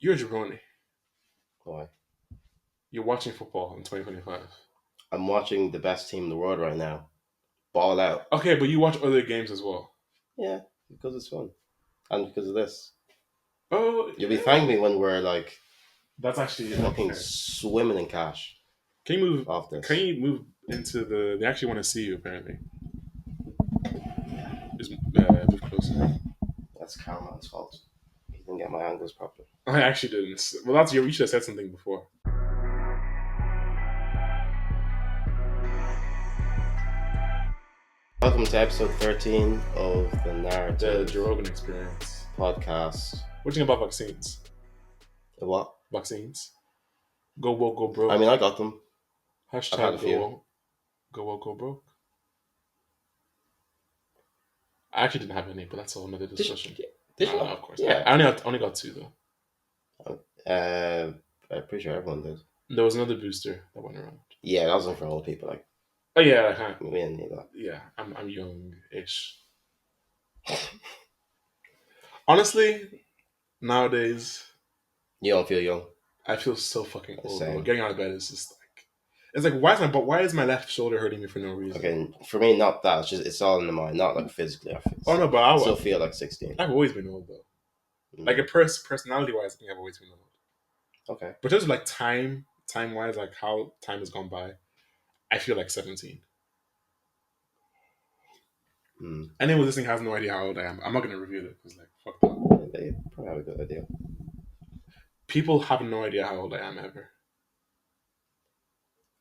You're a jabroni. Why? You're watching football in 2025. I'm watching the best team in the world right now. Ball out. Okay, but you watch other games as well. Yeah, because it's fun. And because of this. Oh, You'll be yeah. thanking me when we're like That's actually fucking fair. swimming in cash Can you move? off Can this. you move into the? They actually want to see you. Apparently, just move closer. That's Carmen's fault. He didn't get my angles properly. I actually didn't. Well, that's your. You should have said something before. Welcome to episode 13 of the The Narrative Joe Rogan Experience. podcast. What do you think about vaccines? What? Vaccines. Go woke, go I broke. mean, I got them. I've had a Hashtag go few. woke, go woke, go broke. I actually didn't have any, but that's a whole another Did you? discussion. Did No, you no, not? of course. Yeah. I only got two though. I'm pretty sure everyone did. There was another booster that went around. Yeah, that wasn't for old people. Like, Oh yeah, I can't. we didn't need that. Yeah, I'm young-ish. Honestly, nowadays You don't feel young. I feel so fucking old. Bro. Same. Getting out of bed is just like it's like why is my left shoulder hurting me for no reason? Okay, for me, not that. It's all in the mind, not like physically. Oh no, but I still feel like 16. I've always been old though. Like a personality wise, I think I've always been old. Okay. But just like time wise, like how time has gone by, I feel like 17. Anyone listening has no idea how old I am. I'm not gonna reveal it because like fuck that. They probably have a good idea. People have no idea how old I am ever.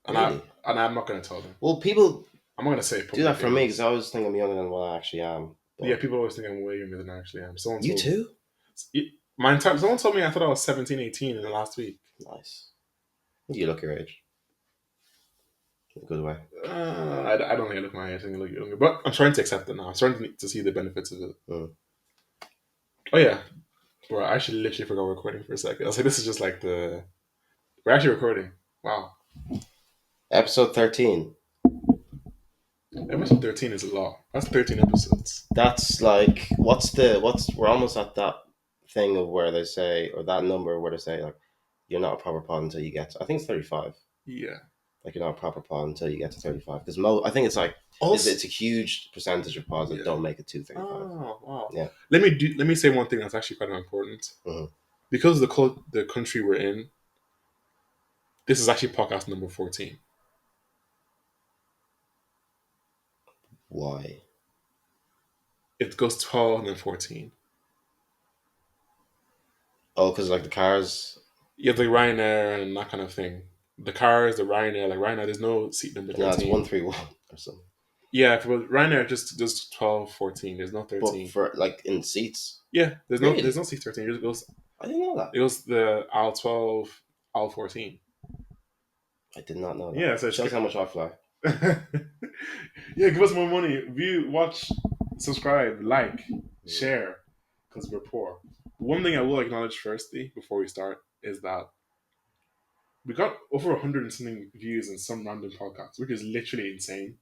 And Really? I'm not gonna tell them. Well, people I'm not gonna say it do that for me publicly. because I always think I'm younger than what I actually am. But Yeah, people always think I'm way younger than I actually am. Someone you told too? someone told me I thought I was 17, 18 in the last week. Nice. You look your age. In a good way. I don't think I look my age. I think I look younger. But I'm starting to accept it now. I'm starting to see the benefits of it. Oh yeah. Bro, I actually literally forgot we're recording for a second. I was like, this is just like the... We're actually recording. Wow. Episode 13. Episode 13 is a lot. That's 13 episodes. That's like, we're almost at that thing of where they say, or that number where they say, like, you're not a proper pod until you get to, I think it's 35. Yeah. Like, you're not a proper pod until you get to 35. Because I think it's like, it's a huge percentage of pods that don't make it to 35. Oh, wow. Yeah. Let me say one thing that's actually quite important. Because of the country we're in, this is actually podcast number 14. Why? It goes 12 and then 14. Oh, because like the cars. You have like Ryanair and that kind of thing. The cars, the Ryanair, like Ryanair, there's no seat number 13. No, it's 131 or something. Yeah, for Ryanair just does 12, 14. There's no 13. But for like in seats. Yeah, there's Really? no seat 13. It just goes. I didn't know that. It goes the aisle 12, aisle 14. I did not know that. Yeah, so it shows how much I fly. Yeah, give us more money. View, watch, subscribe, like, share, because we're poor. One thing I will acknowledge firstly before we start is that we got over 100 and something views in some random podcast, which is literally insane.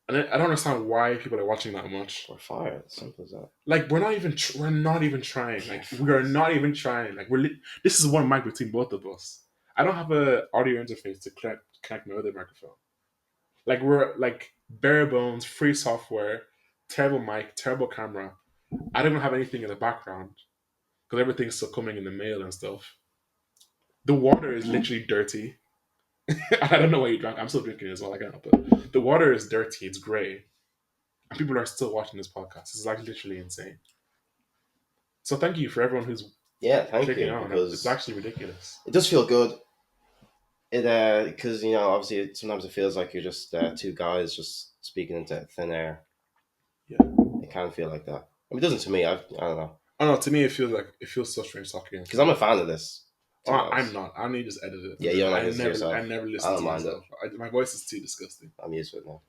And I don't understand why people are watching that much. We're fired. Simple as that. Like we're not even trying. Like we are not even trying. Like this is one mic between both of us. I don't have a audio interface to connect my other microphone. Like we're like bare bones, free software, terrible mic, terrible camera. I don't even have anything in the background because everything's still coming in the mail and stuff. The water is literally dirty. I don't know why you drank. I'm still drinking it as well. I can't help it. The water is dirty. It's grey, and people are still watching this podcast. This is like literally insane. So thank you for everyone who's thank clicking you, on. because It's actually ridiculous. it does feel good. It because obviously sometimes it feels like you're just two guys just speaking into thin air. Yeah, it can feel like that. I mean, it doesn't to me. I don't know. Oh no, to me it feels so strange talking. Because I'm a fan of this. Oh, I'm not. I need to just edit it. Yeah, you don't like listen to yourself. I never listen to myself. My voice is too disgusting. I'm used to it now.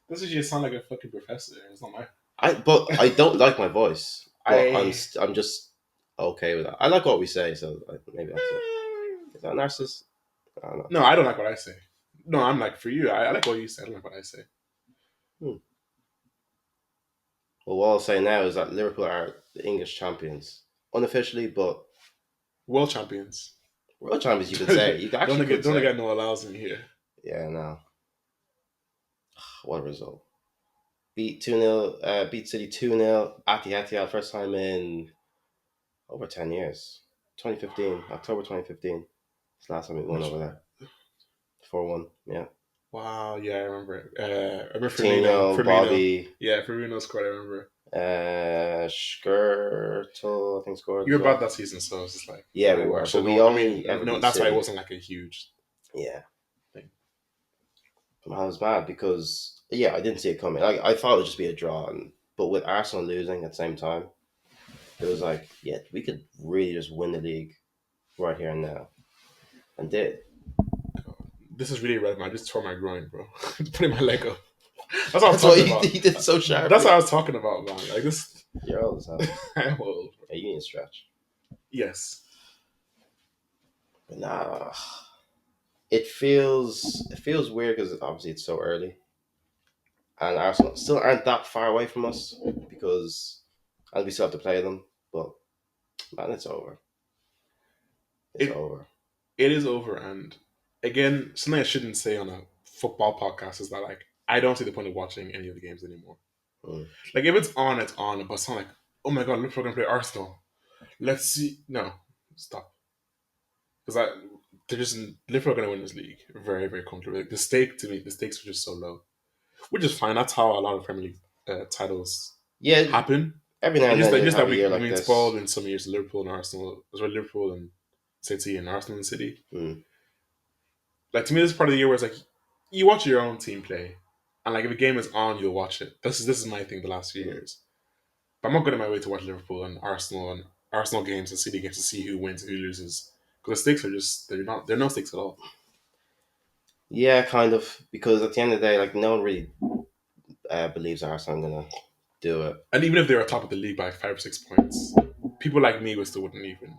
This is just sound like a fucking professor. It's not my. But I don't like my voice. I'm just okay with that. I like what we say, so maybe that's it. Is that a narcissist? I don't know. No, I don't like what I say. No, I'm like for you. I like what you say. I don't like what I say. Well, what I'll say now is that Liverpool are the English champions unofficially, but World champions. World champions, you could say. You actually could Don't say. get no allows in here. Yeah, no. What a result. Beat 2-0, beat City 2-0 at the Etihad, first time in over 10 years. 2015, October 2015. It's the last time we won Which over there. 4-1, yeah. wow, yeah, I remember it. I remember Coutinho, Firmino. Bobby, Yeah, Firmino scored. I remember. Skirtle, I think scored You as were bad well. that season, so it's just like Yeah, we oh, were, but actually we no. I mean, only ever no, beat that's why it City. wasn't like a huge Yeah, thing. I was mad because I didn't see it coming. I thought it would just be a draw, but with Arsenal losing at the same time, it was like, yeah, we could really just win the league right here and now, and did. God. This is really relevant. I just tore my groin, bro. Putting my leg up. That's what I was That's why talking about. he did so That's sharply. what I was talking about, man. Like this. You're old as hell. I'm old. Yeah, you need to stretch. Yes. But nah, it feels weird because obviously it's so early, and Arsenal still aren't that far away from us because and we still have to play them. But man, it's over. It's It over. it is over, and again, something I shouldn't say on a football podcast is that like I don't see the point of watching any of the games anymore. Mm. Like if it's on, it's on. But it's not like, oh my god, Liverpool gonna play Arsenal. Let's see. No, stop. Because they're just Liverpool are gonna win this league very, very comfortably. Like, the stakes are just so low, which is fine. That's how a lot of Premier League titles Yeah, happen. every now and then It's you just have that a year we like mean this. spoiled in some years. Liverpool and Arsenal, as well, Liverpool and City and Arsenal and City. Mm. Like to me, this is part of the year where it's like you watch your own team play, and like if a game is on, you'll watch it. This is my thing the last few Mm. years. But I'm not going to my way to watch Liverpool and Arsenal games and City games to see who wins and who loses because the stakes are just they're no stakes at all. Yeah, kind of. Because at the end of the day, like no one really believes Arsenal are gonna do it. And even if they were top of the league by 5 or 6 points, people like me would still wouldn't even.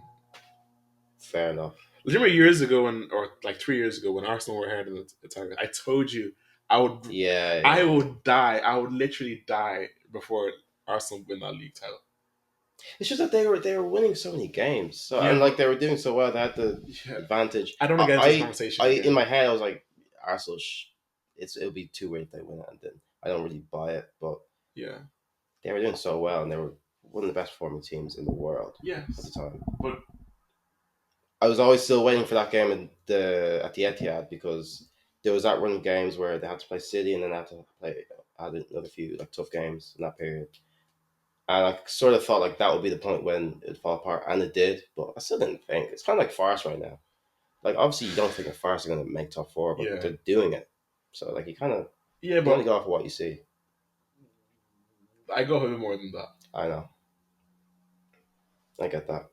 Fair enough. Remember years ago or like 3 years ago when Arsenal were ahead in the target, I told you I would Yeah, I yeah. would die. I would literally die before Arsenal win that league title. It's just that they were winning so many games, so Yeah, and like but they were doing so well, they had the yeah, advantage. I don't want to get into this conversation I in again. my head I was like, Arsenal, it'll be too weird if they win it, and then I don't really buy it, but Yeah. they were doing so well, and they were one of the best performing teams in the world at the Yes. time. But I was always still waiting for that game at the Etihad because there was that run of games where they had to play City and then they had to play had another few like tough games in that period. And I sort of thought like that would be the point when it'd fall apart, and it did. But I still didn't think it's kind of like Forest right now. Like obviously you don't think the Forest are going to make top four, but yeah. they're doing it. So like Yeah, you only but go off of what you see. I go a bit more than that. I know, I get that.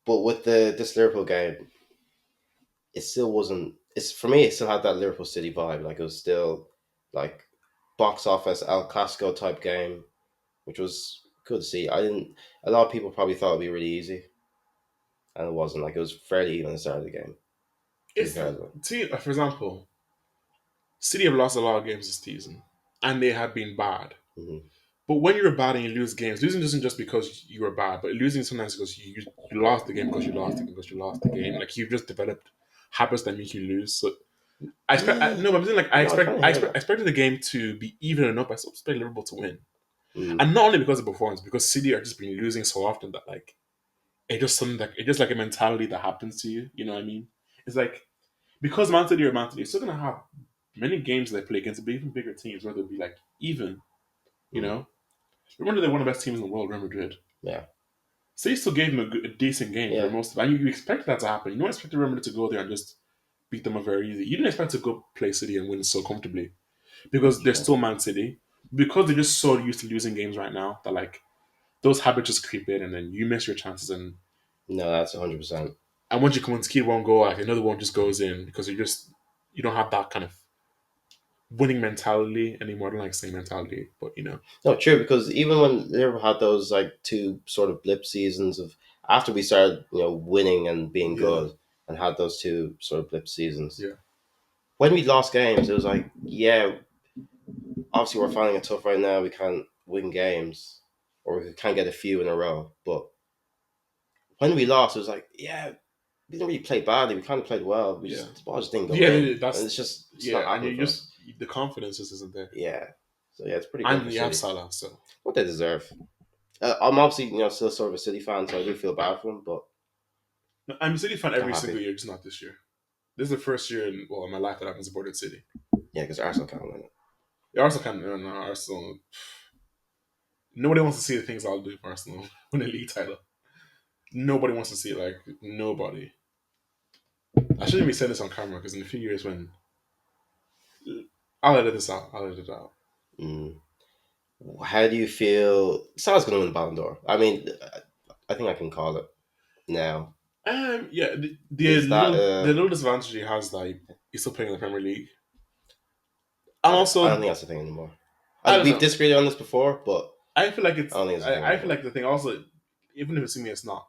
But with this Liverpool game, it still wasn't. It's for me. It still had that Liverpool City vibe. Like it was still like box office El Clasico type game, which was good to see. I didn't. A lot of people probably thought it'd be really easy, and it wasn't. Like it was fairly even at the start of the game. To be It's fair, though. see, for example, City have lost a lot of games this season, and they have been bad. Mm-hmm. But when you're bad and you lose games, losing isn't just because you were bad, but losing sometimes because you lost the game because you lost the game because you lost the game. Like you've just developed habits that make you lose. So Yeah, no, but I'm saying like no, I kind of hear I that. expected the game to be even enough. I still expect Liverpool to win, Mm. and not only because of performance, because City are just been losing so often that like it's just like a mentality that happens to you. You know what I mean? It's like because Man City are Man City, you're still gonna have many games they play against even bigger teams where they'll be like even. You Mm. know, remember they're one of the best teams in the world. Real Madrid. Yeah, City still gave them a decent game for yeah, most of it. And you expect that to happen. You don't expect Real Madrid to go there and just beat them up very easy. You didn't expect to go play City and win so comfortably because they're true. still Man City. Because they're just so used to losing games right now that like those habits just creep in and then you miss your chances No, that's 100%. and once you come and keep one goal, like another one just goes in because you don't have that kind of winning mentality anymore. I don't like saying mentality, but you know. No, true, because even when Liverpool had those like two sort of blip seasons of after we started, winning and being Yeah. good, and had those two sort of blip seasons. Yeah. When we lost games, it was like, yeah, obviously we're finding it tough right now. We can't win games, or we can't get a few in a row. But when we lost, it was like, yeah, we didn't really play badly. We kind of played well. We Yeah, just the ball just didn't go yeah. in, and That's it's not and happening you for us. just the confidence just isn't there. Yeah, so yeah, it's pretty good for And you have City. Salah, so What they deserve. I'm obviously still sort of a City fan, so I do feel bad for them, but no, I'm a City fan I'm every single happy. year, just not this year. This is the first year in my life that I haven't supported City. Yeah, because Arsenal can't win it. The Arsenal can no, Arsenal. Nobody wants to see the things I'll do for Arsenal win a league title. Nobody wants to see it. Like nobody. I shouldn't be saying this on camera because in a few years when I'll edit this out. I'll edit it out. Mm. How do you feel? Salah's going to win the Ballon d'Or. I mean, I think I can call it now. Yeah, Is that the little disadvantage he has that he's still playing in the Premier League. And I don't also, think that's the thing anymore. I don't We've know. disagreed on this before, but I feel like I it's. don't think it's the thing I feel anymore. like the thing also, even if it's me, it's not.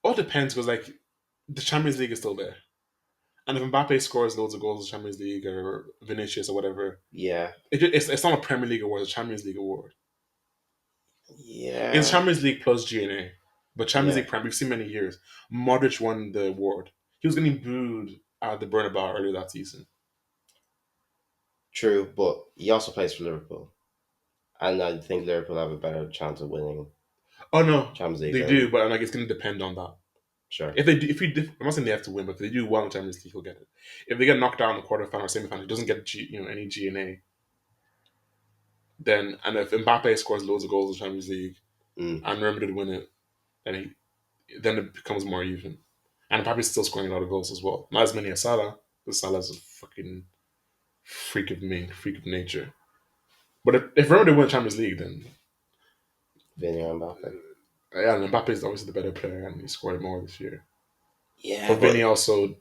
All depends because like the Champions League is still there, and if Mbappe scores loads of goals in the Champions League or Vinicius or whatever, Yeah, it's not a Premier League award; it's a Champions League award. It's yeah, Champions League plus GNA, but Champions yeah. League Prem. We've seen many years. Modric won the award. He was getting booed at the Bernabeu earlier that season. True, but he also plays for Liverpool, and I think Liverpool have a better chance of winning Oh no, Champions League they than do, but I'm like it's going to depend on that. sure. If they do, I'm not saying they have to win, but if they do well in Champions League, he'll get it. If they get knocked out in the quarterfinal or semifinal, he doesn't get any GNA. Then and if Mbappe scores loads of goals in Champions League Mm. and Real Madrid win it, then it becomes more even. And Mbappe's still scoring a lot of goals as well. Not as many as Salah, because Salah's a fucking freak of nature. But if Real Madrid win Champions League, then Vinny or Mbappe. yeah, and Mbappe is obviously the better player, and he scored more this year. Yeah, But Vinny but also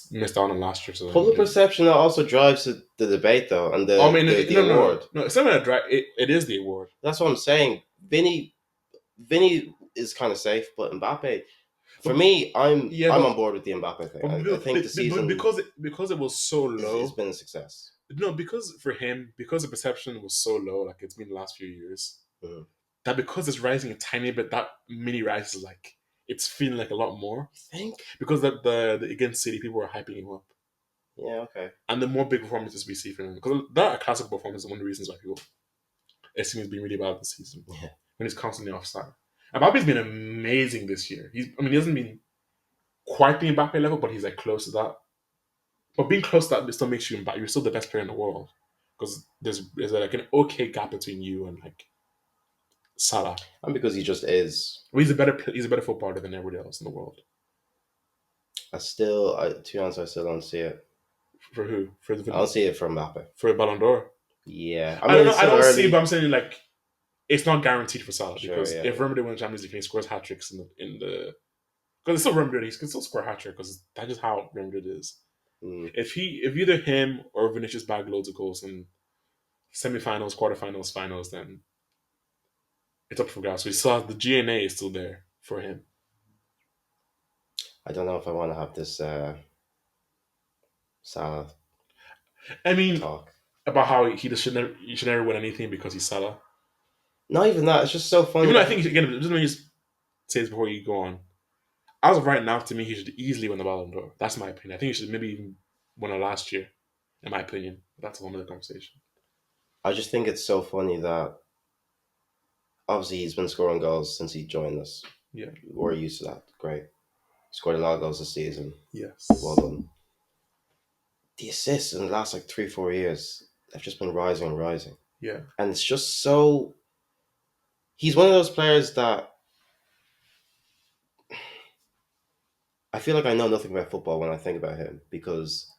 missed out on last year, so public perception also drives the debate though, and I mean, the no, no, no, award. no. It's not gonna drive. It is the award. That's what I'm saying. Vinny is kind of safe, but Mbappe, for But me, yeah, I'm on board with the Mbappe thing. but I think the season because it was so it's low. been a success. No, because for him, because the perception was so low, like it's been the last few years, Mhm. that because it's rising a tiny bit, that mini rise is like it's feeling like a lot more. I think. Because the against City, people were hyping him up, Yeah. Okay. and the more big performances we see from him, because that classic performance is one of the reasons why people assume he's been really bad this season Yeah. when he's constantly offside. Mbappe's been amazing this year. He hasn't been quite the Mbappe level, but he's like close to that. But being close to that still makes you Mbappe. You're still the best player in the world because there's like an okay gap between you and like Salah. And because he just is. Well, he's a better footballer than everybody else in the world. To be honest, I still don't see it. For who? I don't see it from Mbappe. For Balon d'Or. Yeah. I don't know. It's I still don't see, but early. I'm saying like it's not guaranteed for Salah Sure. because Yeah. if Yeah. Real Madrid wins Champions League and he scores hat tricks in the because it's still Real Madrid, he can still score a hat trick because that's just how Real Madrid is. Mm. If either him or Vinicius bag loads of goals in semifinals, quarterfinals, finals, then it's up for grabs. So he still has the GNA is still there for him. I don't know if I want to have this Salah I mean, talk. about how he should never win anything because he's Salah. Not even that. It's just so funny Even though I that think again, just let me just say this before you go on. As of right now, to me, he should easily win the Ballon d'Or. That's my opinion. I think he should maybe even win it last year, in my opinion. That's a whole other conversation. I just think it's so funny that obviously he's been scoring goals since he joined us. Yeah. We're used to that. Great. Scored a lot of goals this season. Yes. Well done. The assists in the last like 3-4 years have just been rising and rising. Yeah. And it's just so. He's one of those players that I feel like I know nothing about football when I think about him because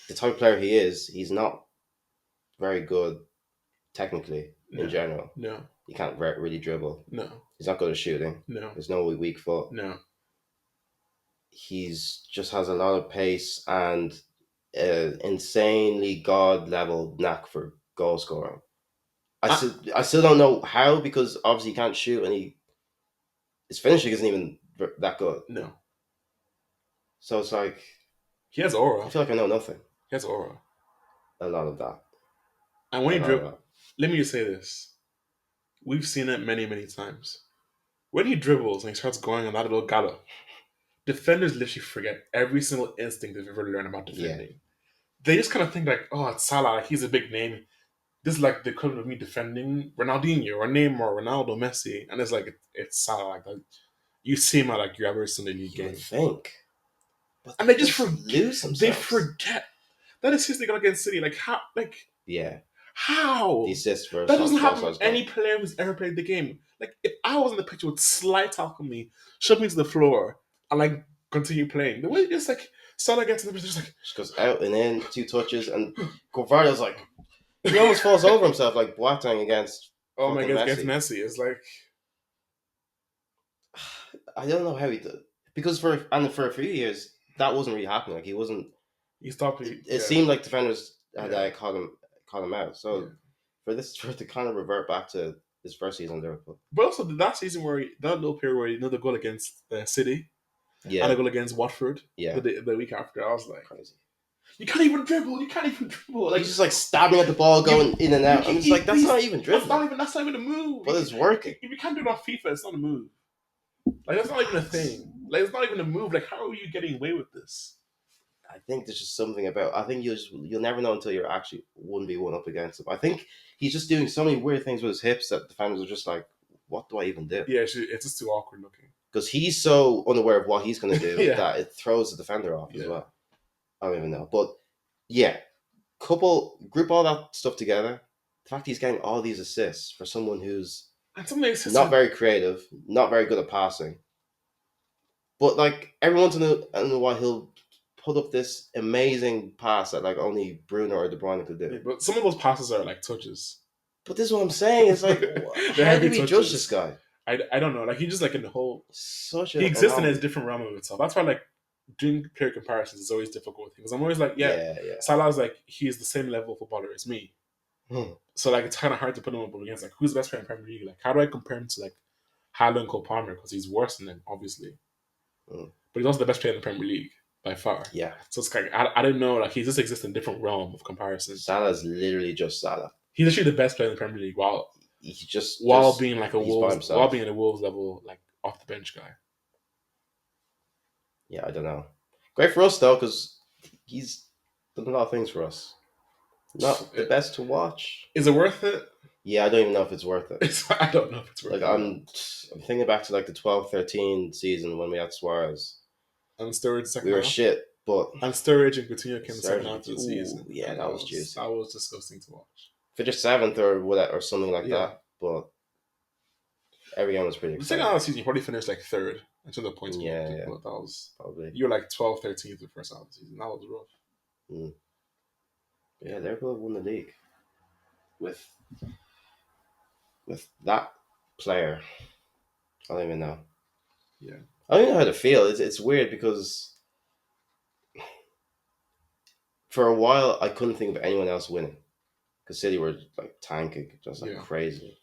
the type of player he is, he's not very good technically in No. general. No. He can't really dribble. No. He's not good at shooting. No. There's no weak foot. No. He's just has a lot of pace and insanely god level knack for goal scoring. I still don't know how because obviously he can't shoot and his finishing isn't even that good. No. So it's like He has aura. I feel like I know nothing. He has aura. A lot of that. And when he dribble, let me just say this: we've seen it many, many times when he dribbles and he starts going on that little gallop, defenders literally forget every single instinct they've ever learned about Yeah, defending. They just kind of think like, oh, it's Salah, like, he's a big name. This is like the equivalent of me defending Ronaldinho or Neymar, Ronaldo, Messi, and it's like it's Salah. Like you see him at like your every Sunday league you would game, think, but and they they just just lose they themselves. forget that assist they got against City. Like how? Like Yeah, how? the assist for That doesn't happen Solskjaer's with goal. any player who's ever played the game. Like if I was on the pitch, would slide tackle me, shove me to the floor, and like continue playing. The way it's like Salah gets in the pitch, just like Just goes out and in, 2 touches, and Guardiola's like he almost falls over himself like Boateng against oh my fucking god, against Messi. Messi. It's like I don't know how he did because for a few years that wasn't really happening. Like he wasn't. he stopped. It Yeah, seemed like defenders had yeah, caught him out. yeah. So for it to kind of revert back to his first season in Liverpool. But also that season where that little period where the goal against City and a Yeah, goal against Watford yeah, the week after, I was like, crazy. you can't even dribble. You can't even dribble. He's Like just like stabbing at the ball, you, going in and out. I'm just like, that's not even dribbling, that's not even a move. but it's working. If you can't do it on FIFA, it's not a move. Like that's not even a thing. Like it's not even a move. Like how are you getting away with this? I think there's just something about. I think you'll never know until you're actually 1v1 up against him. I think he's just doing so many weird things with his hips that defenders are just like, what do I even do? Yeah, it's just too awkward looking. Because he's so unaware of what he's going to do Yeah, that it throws the defender off as yeah. well. I don't even know, but yeah, group all that stuff together. The fact he's getting all these assists for someone who's And some of the assists not are very creative, not very good at passing, but like every once in a while he'll put up this amazing pass that like only Bruno or De Bruyne could yeah, do. but some of those passes are like touches. But this is what I'm saying. It's like, They're how do heavy we judge this touches. guy? I don't know. Like he just like in the whole Such he an exists in a anomaly. different realm of itself. That's why like doing player comparisons is always difficult because I'm always like, yeah, Yeah, yeah. Salah's like he's the same level of footballer as me. Hmm. So like it's kind of hard to put him up against like who's the best player in Premier League. Like how do I compare him to like Haaland, Cole Palmer because he's worse than them obviously, Hmm. but he's also the best player in the Premier League by far. Yeah. So it's like I don't know. Like he just exists in a different realm of comparison. Salah's literally just Salah. He's actually the best player in the Premier League He just while being like a he's by Wolves while himself. being a Wolves level like off the bench guy. Yeah, I don't know. Great for us though, because he's done a lot of things for us. Not the best to watch. Is it worth it? Yeah, I don't even know if it's worth it. I don't know if it's worth Like it. I'm thinking back to like the 12-13 season when we had Suarez. And Sturridge second We were half. shit, but And Sturridge and Coutinho came in the second Sturridge- half of the ooh, season. yeah, And that was juicy. That was disgusting to watch. finished seventh or whatever or something like Yeah. that. But every game was pretty The second exciting. half of the season, you probably finished like third in terms of points. Yeah, collected, yeah. But that was Probably. you were like 12, 13th the first half of the season. That was rough. Mm. Yeah, Liverpool won the league with that player. I don't even know. Yeah. I don't even know how to feel. It's weird because for a while I couldn't think of anyone else winning because City were like tanking just like Yeah. crazy,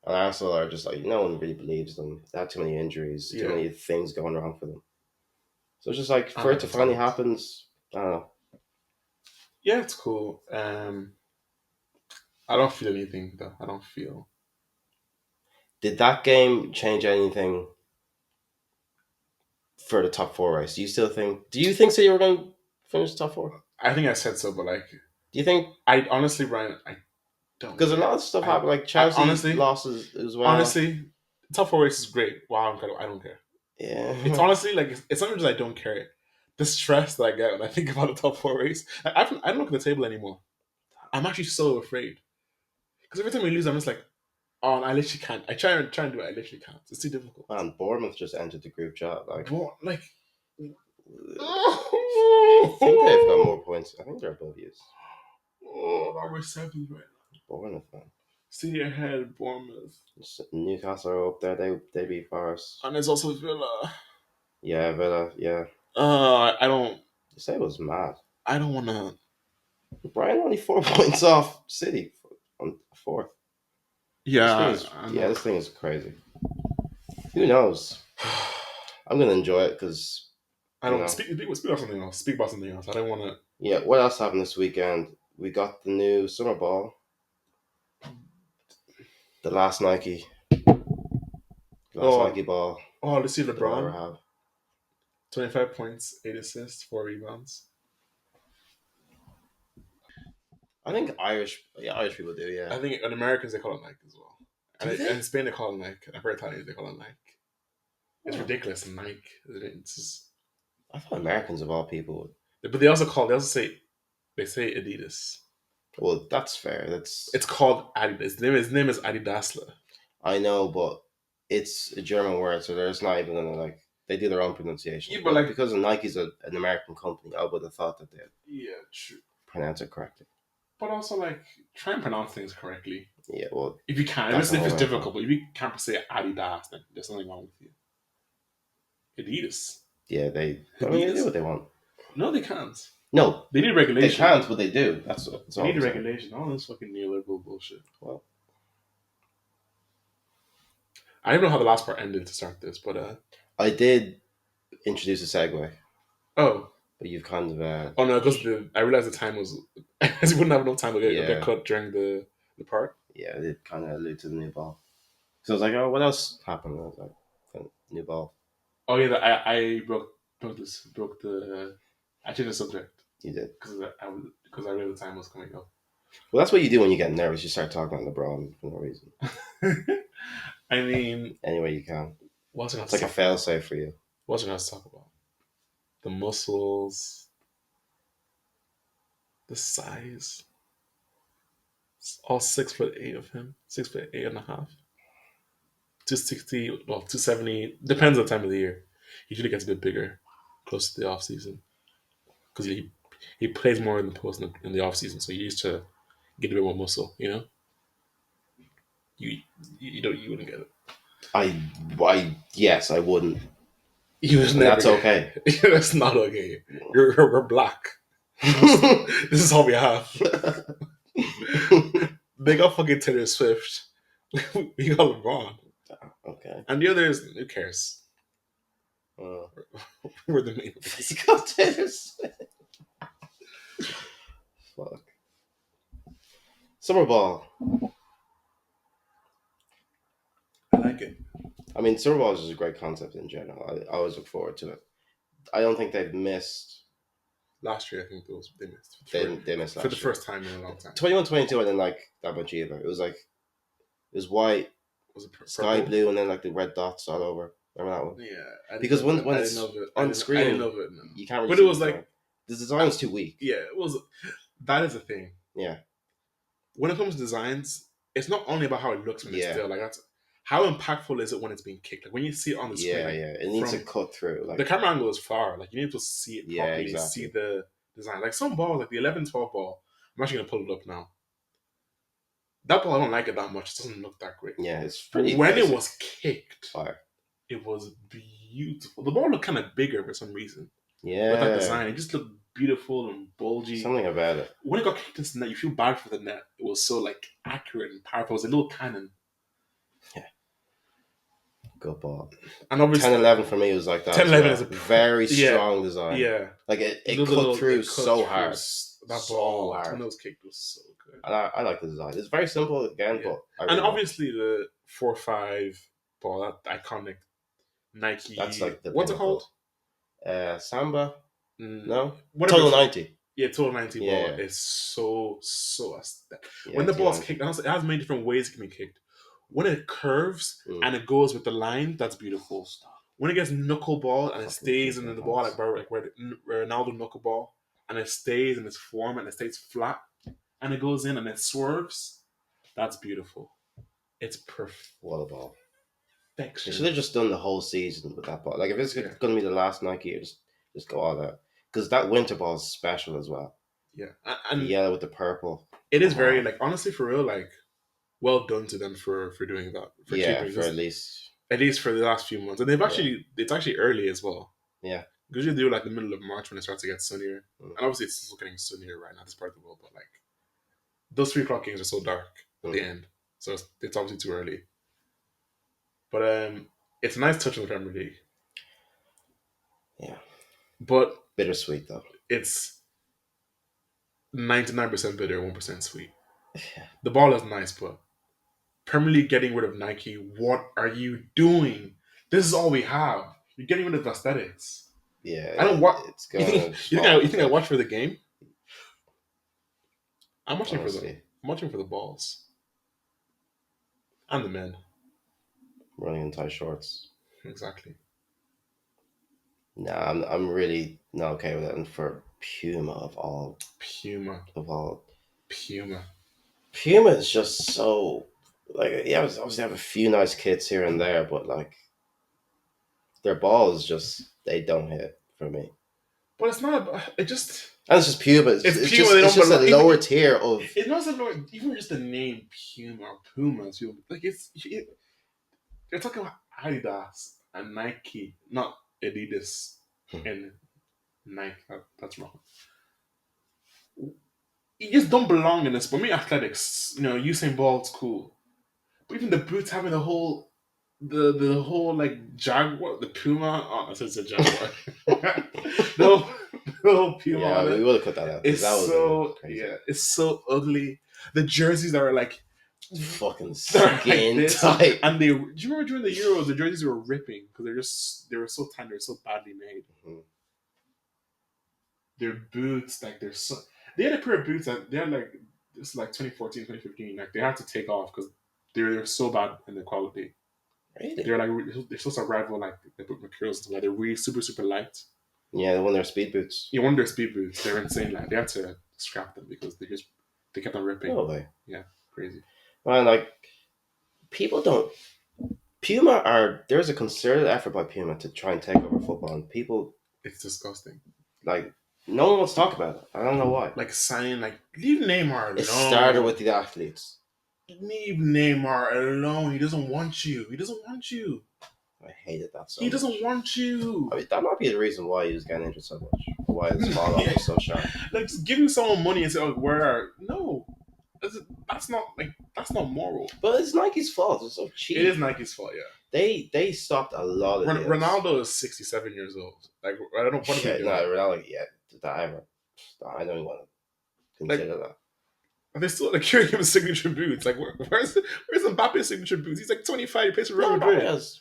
and Arsenal are just like no one really believes them. They had too many injuries, too Yeah. many things going wrong for them. So it's just like I for it like to the finally talent. happen, I don't know. Yeah, it's cool. I don't feel anything though. I don't feel. Did that game change anything for the top four race? Do you still think? Do you think City were going to finish top four? I think I said so, but like Do you think? I honestly, Brian, I don't Because a care. lot of stuff happened, like Chelsea losses as well. Honestly, top four race is great. Wow, I don't care. Yeah. It's honestly like it's not just I don't care. The stress that I get when I think about the top four race, I don't look at the table anymore. I'm actually so afraid because every time we lose, I'm just like, oh, I literally can't. I try and do it. I literally can't. It's too difficult. Man, Bournemouth just entered the group chat. Like, Like, I think they've got more points. I think they're above you. oh, we're seventh right now. Bournemouth, man. City ahead, Bournemouth, Newcastle are up there. They beat Forest. and there's also Villa. Yeah, Villa. Yeah. I don't. You say it was mad. I don't want to. Brian only 4 points off City on fourth. Yeah, This thing is crazy. Who knows? I'm gonna enjoy it because I don't speak about something else. Speak about something else. I don't want to. Yeah, what else happened this weekend? We got the new summer ball, the last Nike. Last Oh, Nike ball oh, let's see that I'll ever LeBron. have. 25 points, 8 assists, 4 rebounds. I think Irish people do, I yeah. think in Americans they call it Nike as well. And Do they? in Spain they call it Nike. I've heard Italians they call it Nike. It's Oh, ridiculous, Nike. It's just, I thought Americans of all people would. but they say Adidas. Well, that's fair. That's It's called Adidas. His name is Adidasla. I know, but it's a German word, so there's not even gonna like they do their own pronunciation. Yeah, but But like, because Nike's an American company, I would have thought that they'd yeah, true. pronounce it correctly. But also like, try and pronounce things correctly Yeah, well, if you can. that's a If whole it's other difficult, thing. but if you can't say Adidas, then there's something wrong with you. Adidas. Yeah, I mean, they do Adidas. what they want. No, they can't. No, They need they regulation. can't, but they do. That's They all need I'm saying. regulation. All this fucking neoliberal bullshit. Well, I don't even know how the last part ended to start this, but I did introduce a segue, oh, but you've kind of oh no, because I realized the time was, as we wouldn't have enough time to get yeah, cut during the part. yeah, I did kind of allude to the new ball. So I was like, oh, what else happened? I was like, new ball. Oh yeah, I broke the I changed the subject You did. because I realized the time was coming up. Well, that's what you do when you get nervous. You start talking about LeBron for no reason. I mean, Any way you can. what's It's like a fail safe for you. What's else to talk about? The muscles, the size. All 6'8" of him, 6'8" and a half. 260, well, 270. Depends on the time of the year. He usually gets a bit bigger close to the off season because he plays more in the post in the off season, so he used to get a bit more muscle. You know, you you wouldn't get it. Yes, I wouldn't. You was And never. that's okay. That's not okay. We're black. This is all we have. They got fucking Taylor Swift. We got LeBron. Okay. And the others, who cares? Uh, We're the main. you got Taylor Swift. Fuck. Summer ball. I like it. I mean, summer ball is just a great concept in general. I always look forward to it. I don't think they've missed. Last year, I think they missed. They missed For last the year. first time in a long time. 21-22, I didn't like that much either. It was white, Was it sky purple? blue, and then like the red dots all over. Remember that one? Yeah. Because when I it's didn't love it. on I screen, didn't love it. No. you can't really But see it was the like, design. The design's too weak. yeah, it was. That is the thing. Yeah. When it comes to designs, it's not only about how it looks when it's Yeah. still. Like, that's how impactful is it when it's being kicked? Like when you see it on the screen. Yeah, Like, yeah. It needs to cut through. Like the camera angle is far. Like you need to see it Yeah, properly. exactly. See the design. Like some balls, like the 11-12 ball. I'm actually gonna pull it up now. That ball, I don't like it that much. It doesn't look that great. yeah, it's But pretty. when basic. it was kicked, Fire. it was beautiful. The ball looked kind of bigger for some reason. Yeah. With that design, it just looked beautiful and bulgy. Something about it. When it got kicked into the net, you feel bad for the net. It was so like accurate and powerful. It was a little cannon. Good ball. And obviously 10-11 for me was like that. 10-11 well. is a very yeah, strong design. Yeah. Like it Those cut little- through it cut so through hard. That So ball, hard. when it was kicked, was so good. And I like the design. It's very simple again, Yeah. but And obviously the 4-5 ball, that iconic Nike. that's like the what's pinnacle. it called? Samba? Mm, No? whatever Total it's- 90. Yeah, total 90 ball Yeah. is so aesthetic. Yeah, When the ball's 290. kicked, it has many different ways it can be kicked. When it curves Mm. and it goes with the line, that's beautiful. When it gets knuckleball and it Fucking stays in keep the it ball, nice. like where Ronaldo knuckleball, and it stays in its form and it stays flat, and it goes in and it swerves, that's beautiful. It's What a ball. They should perfection. have just done the whole season with that ball. Like if it's Yeah. going to be the last Nike, just go all out. Because that winter ball is special as well. Yeah, The and yellow with the purple. it is very like honestly for real, like well done to them for doing that. For Yeah, keeping for this, at least for the last few months, and they've actually it's actually early as well. Yeah. Because you do like the middle of March when it starts to get sunnier, Mm. and obviously it's still getting sunnier right now this part of the world, but like those 3 o'clock games are so dark at the end, so it's obviously too early. But it's a nice touch in the Premier League. Yeah. But Bittersweet though. it's 99% bitter, 1% sweet. Yeah. The ball is nice, but Premier League getting rid of Nike. What are you doing? This is all we have. You're getting rid of aesthetics. Yeah, I don't what it's you going think. to You think fall I? off You a think I cliff. watch for the game? I'm watching for the. Honestly, I'm watching for the balls and the men. running in tight shorts. Exactly. Nah, I'm really not okay with it. And for Puma Puma. of all, Puma. Puma is just so like yeah, obviously have a few nice kits here and there, but like their balls just they don't hit for me. But it's not. It just. And it's just Puma. It's Puma. They It's don't just a belong. Even lower tier of it knows the Lord. Even just the name Puma or Pumas. Like you're talking about Adidas and Nike, not Adidas and Nike. That's wrong. You just don't belong in this. For me, athletics, Usain Bolt's cool. But even the boots having the whole like Jaguar, the Puma. Oh, I said it's a Jaguar. The whole Puma yeah. on We it. would have cut that out because It's that was so crazy. yeah. It's so ugly. The jerseys are like Fucking they're like skin this, tight. and do you remember during the Euros the jerseys were ripping because they were so tiny, they're so badly made. Mhm. Their boots, like they had a pair of boots that they had like this is like 2014, 2015. Like they had to take off because they're so bad in the quality. Really? They're like they're supposed to rival like the boot materials. Like they're really super super light. Yeah, the one their speed boots. You wonder speed boots. They're insane. Like they had to scrap them because they kept on ripping. No way. Yeah, crazy. Man, like people don't. Puma are there's a concerted effort by Puma to try and take over football, and people It's disgusting. like no one wants to talk about it. I don't know why. Like signing, like leave Neymar alone. It started with the athletes. Leave Neymar alone. He doesn't want you. He doesn't want you. I hated that so He much. doesn't want you. I mean, that might be the reason why he was getting injured so much, or why his fall off was so sharp. Like just giving someone money and say, "Oh, where are?" No, that's not moral. But it's Nike's fault. It's so cheap. It is Nike's fault. Yeah. They stopped a lot of deals. Ronaldo is 67 years old. Like I don't know what Yeah, are they no, doing. Ronaldo. Yeah, I don't even want to consider that. And they still like carrying him signature boots. Like where's Mbappe's signature boots? He's like 25. He plays for Real No, Madrid. yes.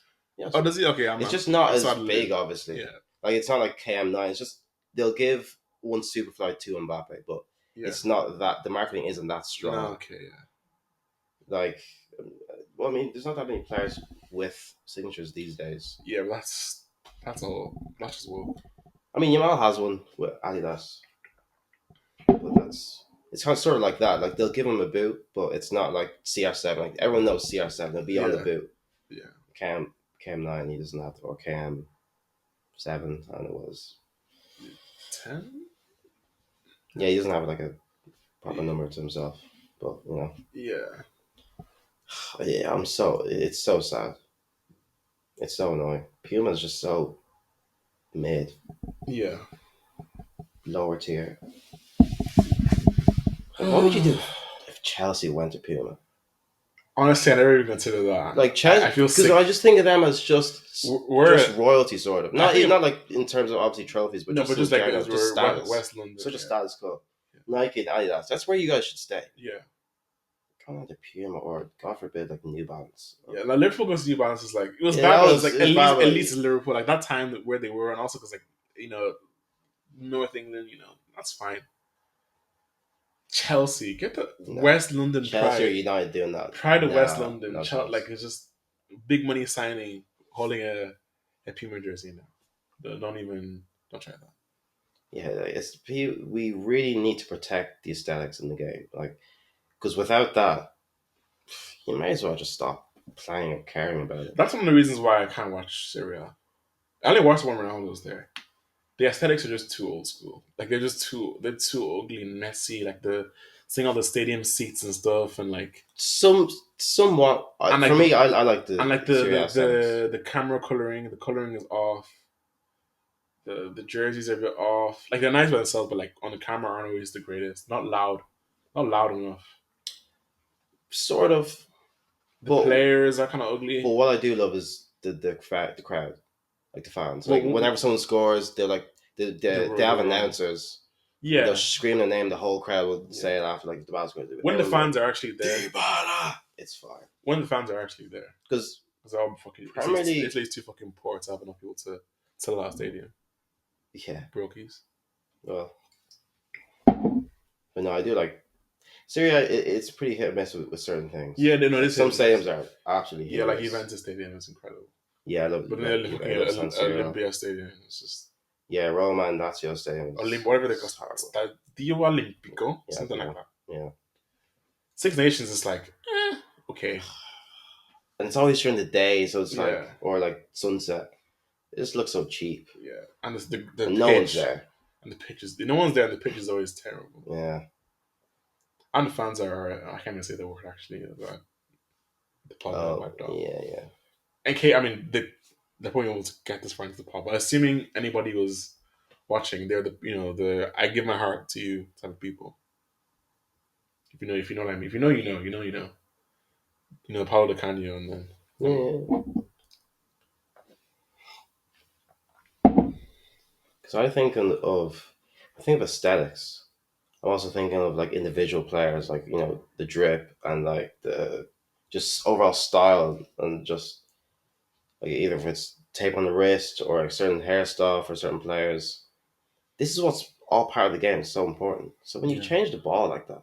Oh, does he? Okay, It's just not as I'm big, obviously. Yeah. Like it's not like KM9. It's just they'll give one Superfly to Mbappe, but Yeah. it's not that the marketing isn't that strong. No, okay, yeah. Like, well, I mean, there's not that many players with signatures these days. Yeah, but that's all. That's just woke. I mean, Yamal has one with Adidas, but it's kind of sort of like that. Like they'll give him a boot, but it's not like CR7. Like everyone knows CR7. It'll be on the boot. Yeah. KM9, he doesn't have to, or KM7, I don't know what it was. 10? Yeah, he doesn't have like a proper number to himself, but Yeah. Yeah, it's so sad. It's so annoying. Puma's just so mid, Yeah. lower tier. What would you do if Chelsea went to Puma? Honestly, I never even considered that. Like Chelsea, I feel because sick. I just think of them as just We're royalty, sort of. Not like in terms of obviously trophies, but no, just but in just like general, as just we're status. West London. Such a yeah. status quo. Yeah. Nike and Adidas. That's where you guys should stay. Yeah. Come on to Puma or God forbid like New Balance. Yeah, like Liverpool goes to New Balance is like it was Yeah, bad. that But it was- was like it was bad, at least Liverpool like that time where they were, and also because like North England, that's fine. Chelsea, get the West London Chelsea or pride. United doing that. Pride of Nah, West London. no Like it's just big money signing, holding a Puma jersey now. Don't try that. Yeah, we really need to protect the aesthetics in the game, like because without that, you may as well just stop playing or caring about it. That's one of the reasons why I can't watch Serie A. I only watched one when Ronaldo was there. The aesthetics are just too old school. Like they're too ugly and messy. Like seeing all the stadium seats and stuff, and like Somewhat. And like for me, I like the and like Serie A aesthetics. the camera coloring. The coloring is off. The jerseys are a bit off. Like they're nice by themselves, but like on the camera aren't always the greatest. Not loud enough. Sort of. The players are kind of ugly. But what I do love is the crowd, like the fans. Like Well, whenever someone scores, they're like they have announcers. Yeah, They'll scream the name. The whole crowd will say it after like the basketball. when the fans are actually there. Dybala! it's fine when the fans are actually there. because Because all fucking Premier League, Italy's too fucking poor to have enough people to sell out a stadium. yeah. Brokies. Well, but no, I do like Syria. It's pretty hit or miss with certain things. Yeah, no, Like this some is stadiums are absolutely hit yeah, or like miss. Juventus Stadium is incredible. Yeah, I love But like then the Juve. fucking I love San Siro. Olympia Stadium is just Yeah, Roma and Lazio stadium whatever they is call horrible. it. Dio Olimpico, Yeah, something like that. yeah. Six Nations is like, okay. And it's always during the day, so it's like, Yeah. or like sunset. It just looks so cheap. Yeah. And the And pitch. no one's there. And the pitch is, no one's there and the pitch is always terrible. Yeah. And the fans are, I can't even say the word actually. The pub got wiped out. Yeah. And Kate, I mean, they're probably able to get this far into the pub. But assuming anybody was watching, they're the I give my heart to you type of people. If you know what I mean. If you know, you know. You know, you know. You know, Paulo Di Canio and then. Yeah. Because I think of aesthetics. I'm also thinking of like individual players, like the drip and like the just overall style and just like either if it's tape on the wrist or a certain hairstyle for certain players. This is what's all part of the game. It's so important. So when you Yeah. change the ball like that,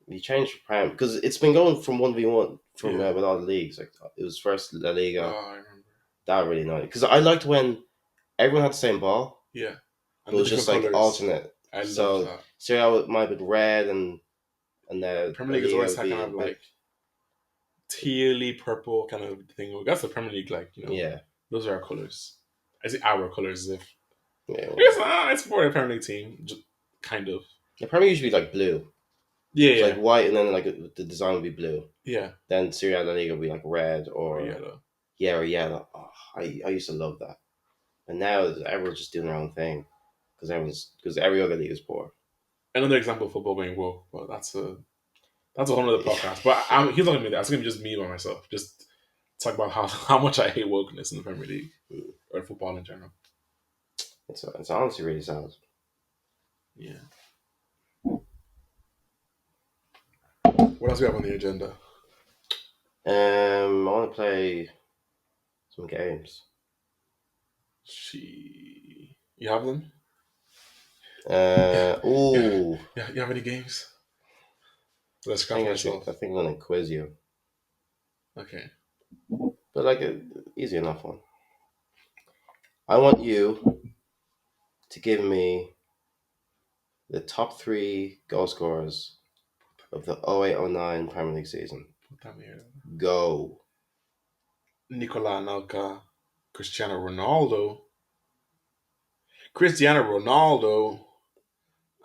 you change prem because it's been going from 1v1 from with all the leagues. Like it was first La Liga. Oh, I remember. That really annoyed because I liked when everyone had the same ball. Yeah. And it was just like colors. alternate. I love so that. Serie A might be red and the Premier League is always kind of like tealy purple kind of thing. That's the Premier League, like, Yeah. Those are our colors. I say our colors as if Yeah. it's for a Premier League team, just kind of. The Premier usually be like blue. Yeah, It's yeah. like white and then like the design would be blue. Yeah. Then Serie A La Liga would be like red or yellow. Yeah, or yellow. Oh, I used to love that. And now everyone's just doing their own thing because every other league is poor. Another example of football being woke, but that's a whole other podcast. But he's not gonna be that. It's gonna be just me by myself. Just talk about how much I hate wokeness in the Premier League or football in general. It's honestly really sad. Yeah. What else do we have on the agenda? I want to play some games. You have them? Ooh. Yeah. You have any games? Let's I scratch myself. think I'm gonna quiz you. Okay. But like an easy enough one. I want you to give me the top 3 goal scorers of the 08-09 Premier League season. Put that here. Go. Nicola Anelka, Cristiano Ronaldo,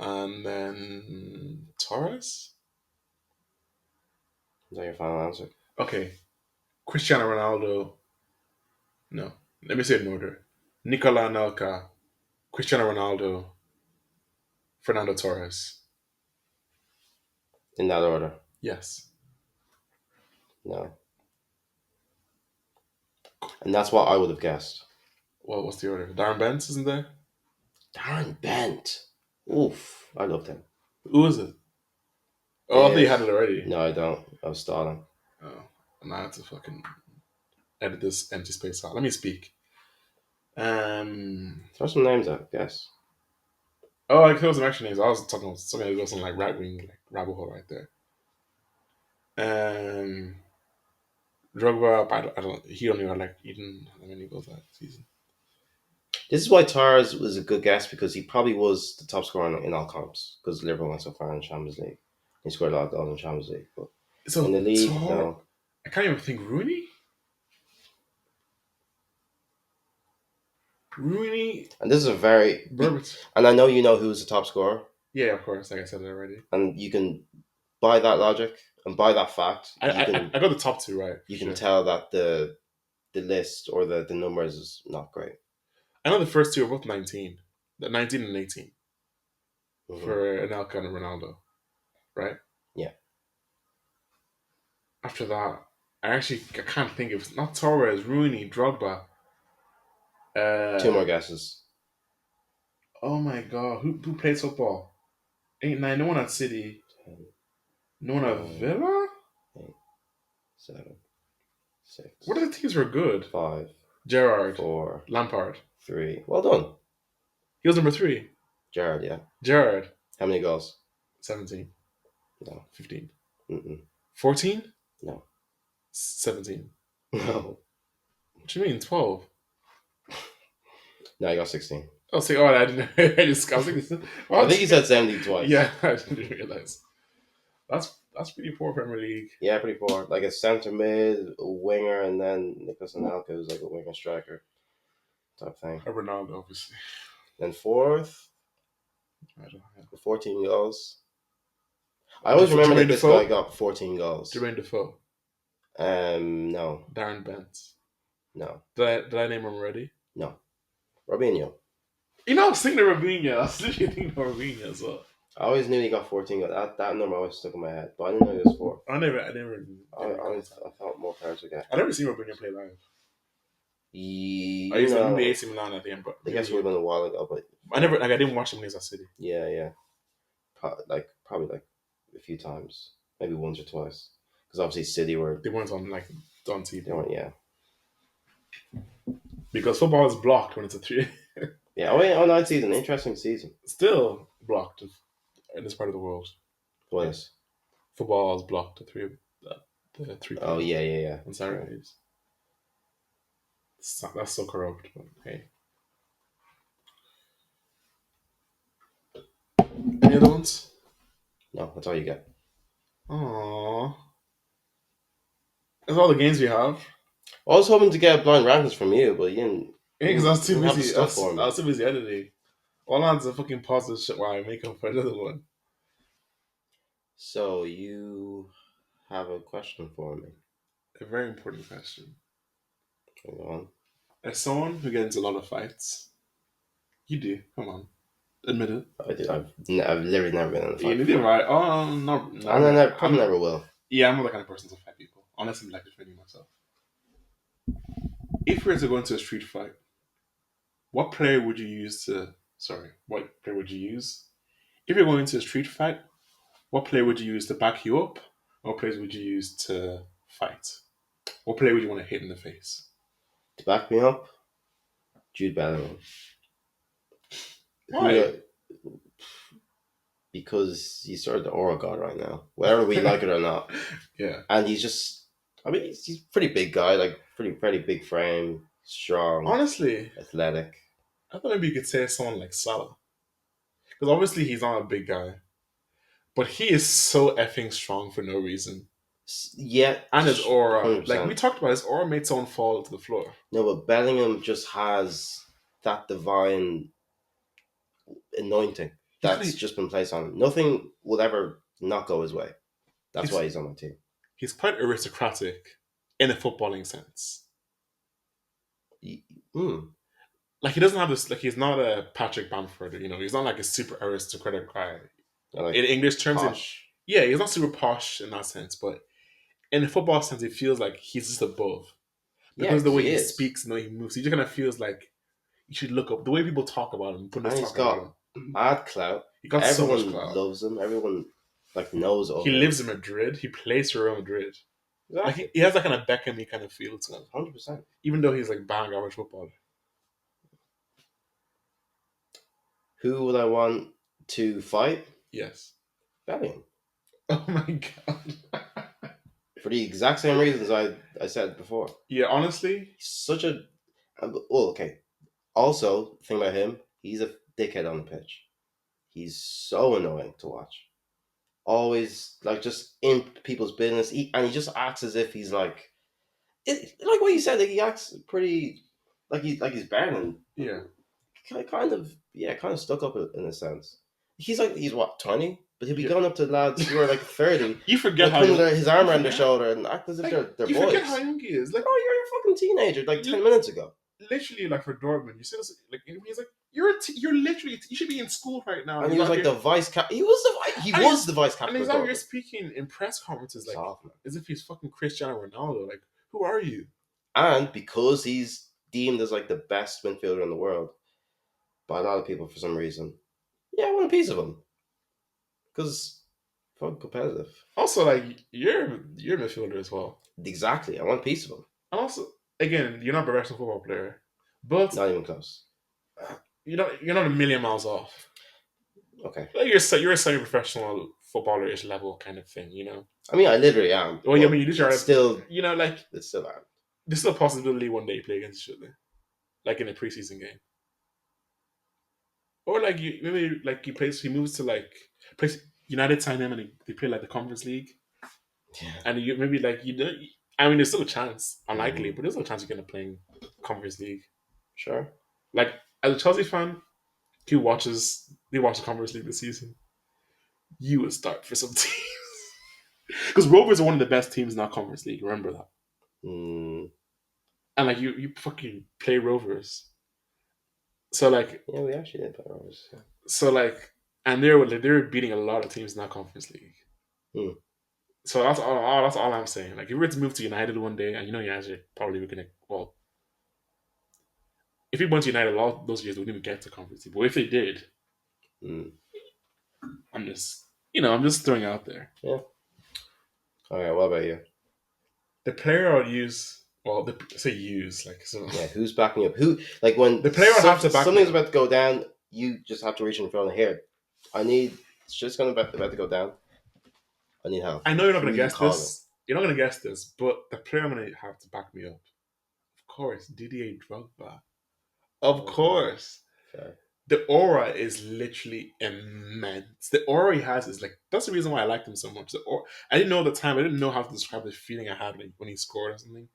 and then Torres. Is that your final answer? Okay. Cristiano Ronaldo. No. Let me say it in order. Nicola Anelka, Cristiano Ronaldo, Fernando Torres. In that order? Yes. No. And that's what I would have guessed. Well, what's the order? Darren Bent isn't there? Darren Bent. Oof. I loved him. Who is it? Oh, I thought you had it already. No, I don't. I was stalling. Oh, now I have to fucking edit this empty space out. Let me speak. Throw some names out, guess. Oh, I killed some extra names. I was talking about something that goes on like right wing, like rabbit hole right there. Drogba, I don't. He only got like Eden. How many goals that season? This is why Torres was a good guess because he probably was the top scorer in all comps because Liverpool went so far in the Champions League. He scored a lot of goals in the Champions League, but So in the league, no. I can't even think Rooney. And this is a very and I know you know who's the top scorer. Yeah, of course. Like I said it already. And you can buy that logic and buy that fact. I got the top 2 right. You can tell that the list or the numbers is not great. I know the first 2 are both 19. The 19 and 18. Mm-hmm. For Anelka and Ronaldo. Right? Yeah. After that, I can't think of not Torres, Rooney, Drogba. 2 more guesses. Oh my god, who plays football? 8, 9, no one at City. 10, no one at Villa? 8, 7, 6, What are the teams were good? 5, Gerrard, 4, Lampard. 3. Well done, He was number 3. Jared. Yeah. Gerrard, How many goals? 17, No. 15, Mm-mm. 14, No. 17. No. What do you mean 12? No, I got 16. Oh, see, oh, I didn't. I was thinking. I What? think you said 70 twice. Yeah, I didn't realize. That's pretty poor Premier League. Yeah, pretty poor. Like a centre mid, a winger, and then Nicholas Anelka who's like a winger striker type thing. Ronaldo, obviously. Then fourth, I don't know. 14 goals. I always remember that this guy got 14 goals. Jermaine Defoe. No. Darren Bent. No. Did I name him already? No. Robinho. You know, I was thinking of Robinho. I was literally thinking of Robinho as well. I always knew he got 14 goals. That number always stuck in my head, but I didn't know he was 4. I thought more players would get. I never seen Robinho play live. I used to remember AC Milan at the end, but I guess it would have been a while ago, but I didn't watch him when he was at City. Yeah. Probably a few times, maybe once or twice, because obviously City they weren't on TV. They weren't, yeah. Because football is blocked when it's a 3. Yeah, 09 season, interesting season. Still blocked in this part of the world. What is? Football is blocked at 3. The 3. Oh yeah. On Saturdays. That's so corrupt, but hey. Any other ones? No, that's all you get. Aww. That's all the games we have. I was hoping to get blind rankings from you, but you didn't. Yeah, because I was too busy. I for me. was too busy editing. All I had to fucking pause this shit while I make up for another one. So you have a question for me? A very important question. Go on. As someone who gets into a lot of fights, you do. Come on, admit it. I do. I've literally never been in a fight. You did right. Oh no. And I probably never will. Yeah, I'm not the kind of person to fight people unless I'm like defending myself. If we were to go into a street fight, what player would you use to? Sorry, what player would you use? If you're going into a street fight, what player would you use to back you up? What players would you use to fight? What player would you want to hit in the face? To back me up, Jude Bellingham. Why? Because he's sort of the aura god right now, whether we like it or not. Yeah. And he's just, he's a pretty big guy, like pretty big frame, strong. Honestly, athletic. I thought maybe you could say someone like Salah. Because obviously he's not a big guy. But he is so effing strong for no reason. Yeah. And his aura. 100%. Like we talked about, his aura made someone fall to the floor. No, but Bellingham just has that divine anointing that's just been placed on him. Nothing will ever not go his way. That's why he's on my team. He's quite aristocratic in a footballing sense. Like he doesn't have this. Like he's not a Patrick Bamford. He's not like a super aristocratic guy. Like in English terms, he's not super posh in that sense. But in a football sense, it feels like he's just above because the way he speaks and the way he moves, he just kind of feels like you should look up the way people talk about him. And he's got mad clout. He got everyone so much clout. Loves him. Everyone knows of him. He lives in Madrid. He plays for Real Madrid. Exactly. Like he has that kind of Beckham-y kind of feel to him. 100%. Even though he's like bang average footballer. Who would I want to fight? Yes. Bellingham. Oh my god. For the exact same reasons I said before. Yeah, honestly. He's such a... Well, okay. Also, the thing about him, he's a dickhead on the pitch. He's so annoying to watch. Always, just in people's business. And he just acts as if he's like what you said, he acts pretty... Like he's barren. Yeah. Kind of stuck up in a sense. He's what, 20? But he'll be going up to lads who are 30. You forget how putting his arm around their shoulder and act as if they're boys. You forget how young he is. Like, oh, you're a fucking teenager. 10 minutes ago. Literally, for Dortmund, you see this. He's like, you're literally, you should be in school right now. And he was the vice captain. He was the vice captain. And he's out here speaking in press conferences as if he's fucking Cristiano Ronaldo. Like, who are you? And because he's deemed as the best midfielder in the world by a lot of people for some reason. Yeah, I want a piece of him. Because fucking competitive. Also, like you're a midfielder as well. Exactly. I want a piece of him. And also, again, you're not a professional football player, but Not even close. you're not a million miles off. Okay. Like you're a semi-professional footballer-ish level kind of thing, you know. I mean, I literally am. Well, yeah, I mean, you literally are, still, you know, like it's still am. there's still a possibility one day you play against each other, like in a preseason game, or like you maybe like he moves to like plays United sign him and they play like the Conference League, Yeah. and you maybe like you don't. I mean, there's still a chance, unlikely, Mm. but there's still a chance you're gonna play Conference League. Sure. Like as a Chelsea fan, they watch the Conference League this season. You would start for some teams because Rovers are one of the best teams in that Conference League. Remember that. Mm. And like you fucking play Rovers. So like Yeah, we actually did play Rovers. Yeah. so like and they were beating a lot of teams in that Conference League. Mm. So that's all I'm saying. Like if we were to move to United one day, and you know United are probably gonna well if we went to United all those years we wouldn't even get to Conference League. But if they did, Mm. I'm just throwing it out there. Yeah. All right. What about you? The player I'd use say use like so Yeah. Who's backing you up? Who like when the player would have to back something's me up. about to go down, you just have to reach in front of here. I need. It's just about to go down. I need help. I know you're not Who gonna are you guess calling? this. You're not gonna guess this, but the player I'm gonna have to back me up. Of course, Didier Drogba. Of course. Fair. The aura is literally immense. The aura he has is like that's the reason why I liked him so much. I didn't know at the time. I didn't know how to describe the feeling I had when he scored or something.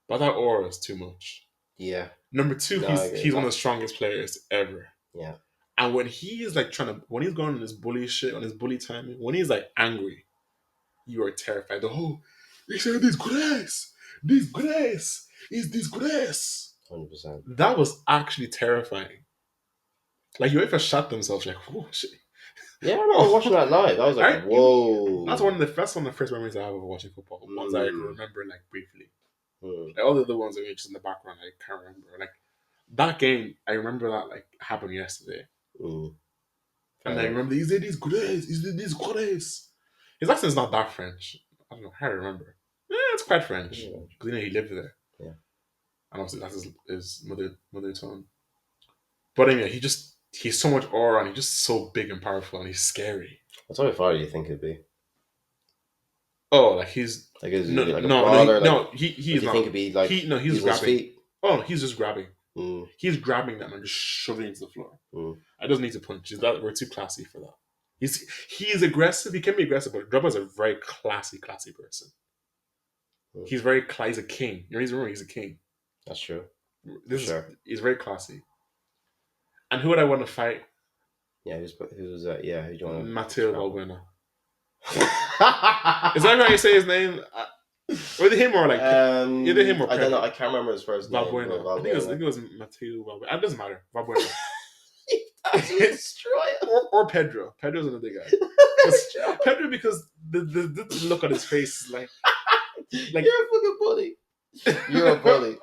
But that aura is too much. Yeah. Number two, No, I agree he's with one that. of the strongest players ever. Yeah. And when he is like when he's going on his bully shit, on his bully timing, when he's like angry, you are terrified. He said disgrace, is disgrace. 100%. That was actually terrifying. Like you ever shot themselves like, oh shit. Yeah, I remember watching that live. I was like, whoa. That's one of the first memories I have of watching football. Ones I can remember like briefly. Mm. Like all the other ones that were just in the background, I can't remember. Like that game, I remember that like happened yesterday. Mm. And I remember he said this grace. His accent's not that French. I don't know how to remember. Yeah, it's quite French Yeah. because he lived there. Yeah. And obviously that's his mother tongue. But anyway, he's so much aura and he's just so big and powerful and he's scary. What type of fighter do you think it'd be? Oh, like he's Like, is he no like a no brawler? no, Like, he's do you not. think it'd be like He's using his grabbing. feet? Oh, he's just grabbing. Mm. He's grabbing them and just shoving it into the floor. Mm. I doesn't need to punch. We're too classy for that. He's aggressive. He can be aggressive, but Drogba's a very classy person. Mm. He's a king. You know, he's a king. That's true. He's very classy. And who would I want to fight? Yeah, who's that? Yeah, who do you want to? Matteo Valbuena. Is that how you say his name? Either him or Pedro. I don't know. I can't remember his first name. Valbuena. I think it was Matteo Valbuena. It doesn't matter. Valbuena. Destroyer. or Pedro. Pedro's another guy. Pedro, because the look on his face is like you're a fucking bully. You're a bully.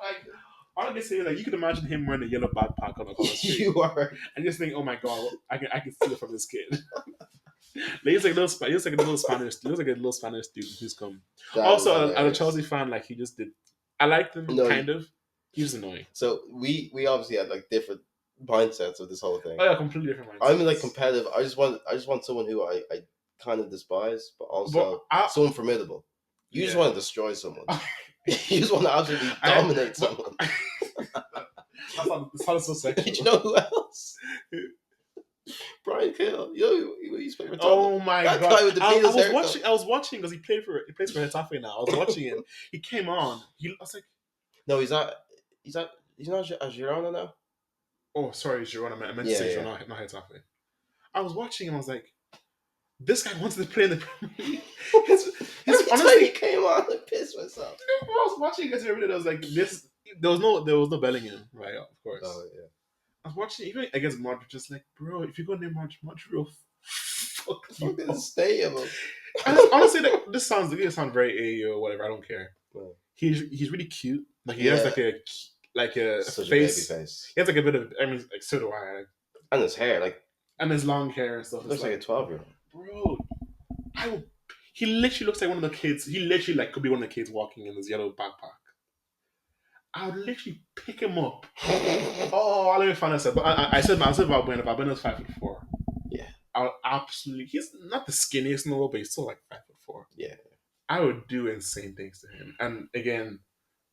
All I can say is like you could imagine him wearing a yellow backpack on the street. You are. And just think, oh my god, I can steal it from this kid. He looks like a little Spanish. He looks like a little Spanish student who's come. Also, as a Chelsea fan, like he just did. I liked him kind of. He was annoying. So we obviously had like different mindsets of this whole thing. Oh yeah, completely different mindsets. I'm like competitive. I just want someone who I kind of despise, but also someone formidable. You just want to destroy someone. You just want to absolutely dominate someone. That sounds so sexual. Did you know who else? Brian Kill. He's playing for Oh my god! Guy with the I was watching because he plays for Getafe now. I was watching him. He came on. I was like, no, he's not a Girona now. Oh, sorry, Girona. I meant to say Girona, not Getafe. I was watching him. I was like, this guy wants to play in the Premier League. Honestly, he came on and pissed myself. I was watching against everybody. I was like, this. There was no Bellingham, right? Of course. Oh yeah. I was watching even against Modric, just like, bro, if you go near Modric will fucking stay him. Honestly, this sounds very AEO or whatever. I don't care. Well, he's really cute. Like he has like a such face. A baby face. He has like a bit of. I mean, like so do I. And his hair, like, and his long hair and stuff. Looks like a 12-year-old. Bro, I would. He literally looks like one of the kids. He literally like could be one of the kids walking in his yellow backpack. I would literally pick him up. Oh, let me find this. But I said Valbuena. Valbuena's 5'4". Yeah, I would absolutely. He's not the skinniest in the world, but he's still like 5'4". yeah. I would do insane things to him. And again,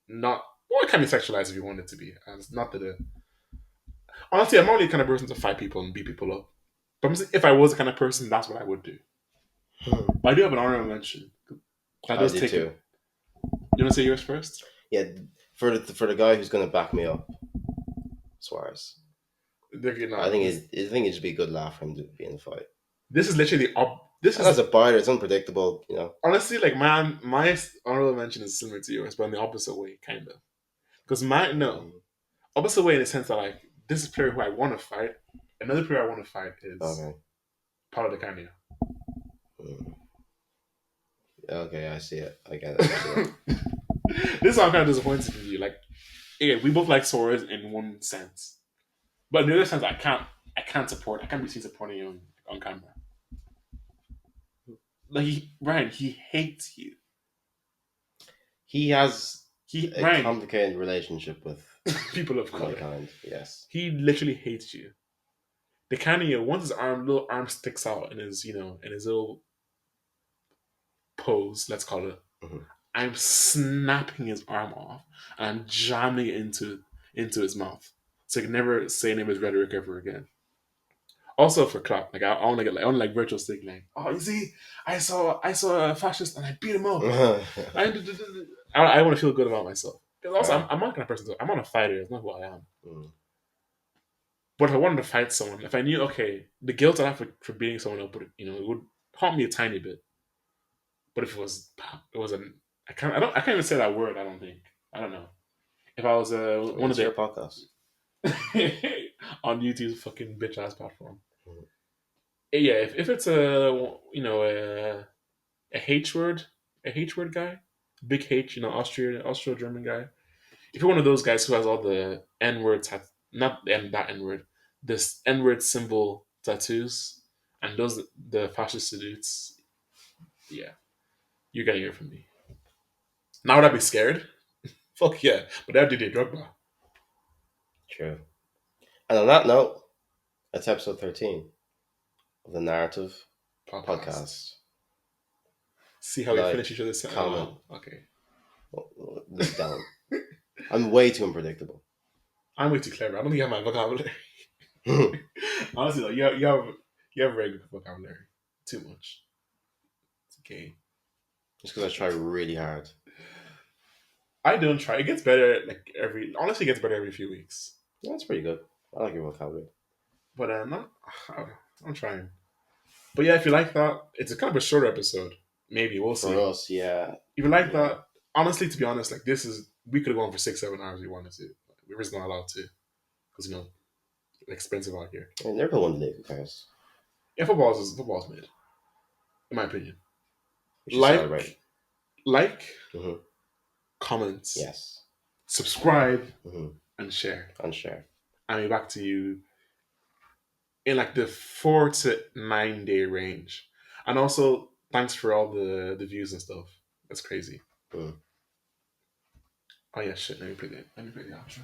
not well, it can be sexualized if you want it to be. And it's not that. Honestly, I'm not really the kind of person to fight people and beat people up. But if I was the kind of person, that's what I would do. But I do have an honorable mention. That I does did take it. too. You want to say yours first? Yeah, for the guy who's going to back me up, Suarez. No, I think it'd just be a good laugh for him to be in the fight. this is literally the this And as is a fighter, it's unpredictable. You know. honestly like my honorable mention is similar to yours, but in the opposite way, kind of. Because my no Mm, opposite way in the sense that like this is a player who I want to fight. Another player I want to fight is okay. Paulo Di Canio. Mm, okay, I see it. I get it. I see it. This is how I'm kind of disappointed in you. Like, yeah, we both like Suarez in one sense, but in the other sense, I can't support. I can't be seen supporting you on camera. Like, Ryan, he hates you. He has He a Ryan, complicated relationship with people of color. mankind. Yes. He literally hates you. The kind of once his little arm sticks out in his in his little pose, let's call it. Mhm. I'm snapping his arm off and I'm jamming it into his mouth, so he can never say any of his rhetoric ever again. Also for clap, like I want to get like I want like virtual signaling. Oh, you see, I saw a fascist and I beat him up. I I want to feel good about myself. Because also Fair. I'm not the kind of person. I'm not a fighter. It's not who I am. Mm. But if I wanted to fight someone, if I knew okay, the guilt I have for beating someone up, would it would haunt me a tiny bit. But if it was an I can't even say that word. I don't think I don't know. If I was I mean, one of it's your the podcast. on YouTube's fucking bitch ass platform. Mhm. Yeah, if it's a a H word, a H word guy, big H, Austro German guy. If you're one of those guys who has all the N words, have not the N that N word, this N word symbol tattoos, and those the fascist salutes, yeah, you're gonna hear from me. Now would I be scared? Fuck yeah, but that did a drug bar True. And on that note, that's episode 13 of the Narrative podcast. Podcast. See how we finish Like, each other's. comment, Oh, okay. don't. I'm way too unpredictable. I'm way too clever. I don't think you have my vocabulary. Just Honestly, though, you have very good vocabulary. Too much. It's okay. because I try really hard. I don't try. It gets better like every. Honestly, it gets better every few weeks. That's pretty good. I like your vocabulary. But not. I'm trying. But yeah, if you like that, it's a kind of a shorter episode. Maybe we'll For see. us, yeah. If you like Yeah. that, honestly, to be honest, like this is we could have gone for 6, 7 hours. If we wanted to. We're just not allowed to because it's expensive out here. I never won the league, who cares? Yeah, football's mid, in my opinion. We should celebrate. Like, Hmm. comment, Yes. subscribe, Hmm. and share. And share. I'll be back to you in like the 4 to 9 day range. And also, thanks for all the views and stuff. That's crazy. Mm. Oh yeah, shit. Let me play the outro.